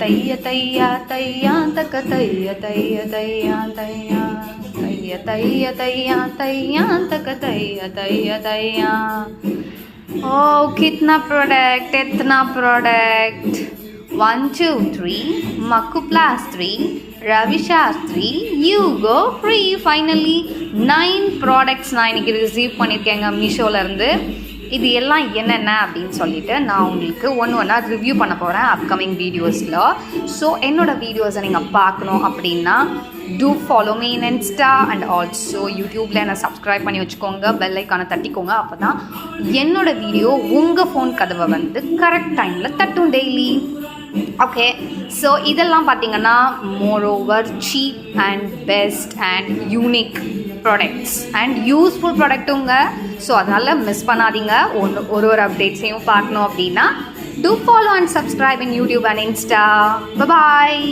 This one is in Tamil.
தைய தையா தையா தக்க தைய தைய தையா தையா தைய தைய தையா தையா தக்க தைய தைய தைया। Oh, कितना प्रोडक्ट, इतना product. 1 2 3 Makku Plastri, Ravi Shastri, you go free. Finally 9 products நான் இன்னைக்கு ரிசீவ் பண்ணியிருக்கேங்க மீஷோல இருந்து. இது எல்லாம் என்னென்ன அப்படின்னு சொல்லிட்டு நான் உங்களுக்கு ஒன்றா ரிவ்யூ பண்ண போகிறேன் அப்கமிங் வீடியோஸில். ஸோ என்னோடய வீடியோஸை நீங்கள் பார்க்கணும் அப்படின்னா two follow me in Insta and also யூடியூப்பில் என்னை சப்ஸ்கிரைப் பண்ணி வச்சுக்கோங்க, பெல் ஐக்கானை தட்டிக்கோங்க. அப்போ தான் என்னோடய வீடியோ உங்கள் ஃபோன் கதவை வந்து கரெக்ட் டைமில் தட்டும் டெய்லி. ஓகே, ஸோ இதெல்லாம் பார்த்தீங்கன்னா moreover cheap and best and unique products and useful ப்ராடக்ட்டுங்க. ஸோ அதனால் மிஸ் பண்ணாதீங்க. ஒரு அப்டேட்ஸையும் பார்க்கணும் அப்படின்னா two follow and subscribe in YouTube and Insta. Bye.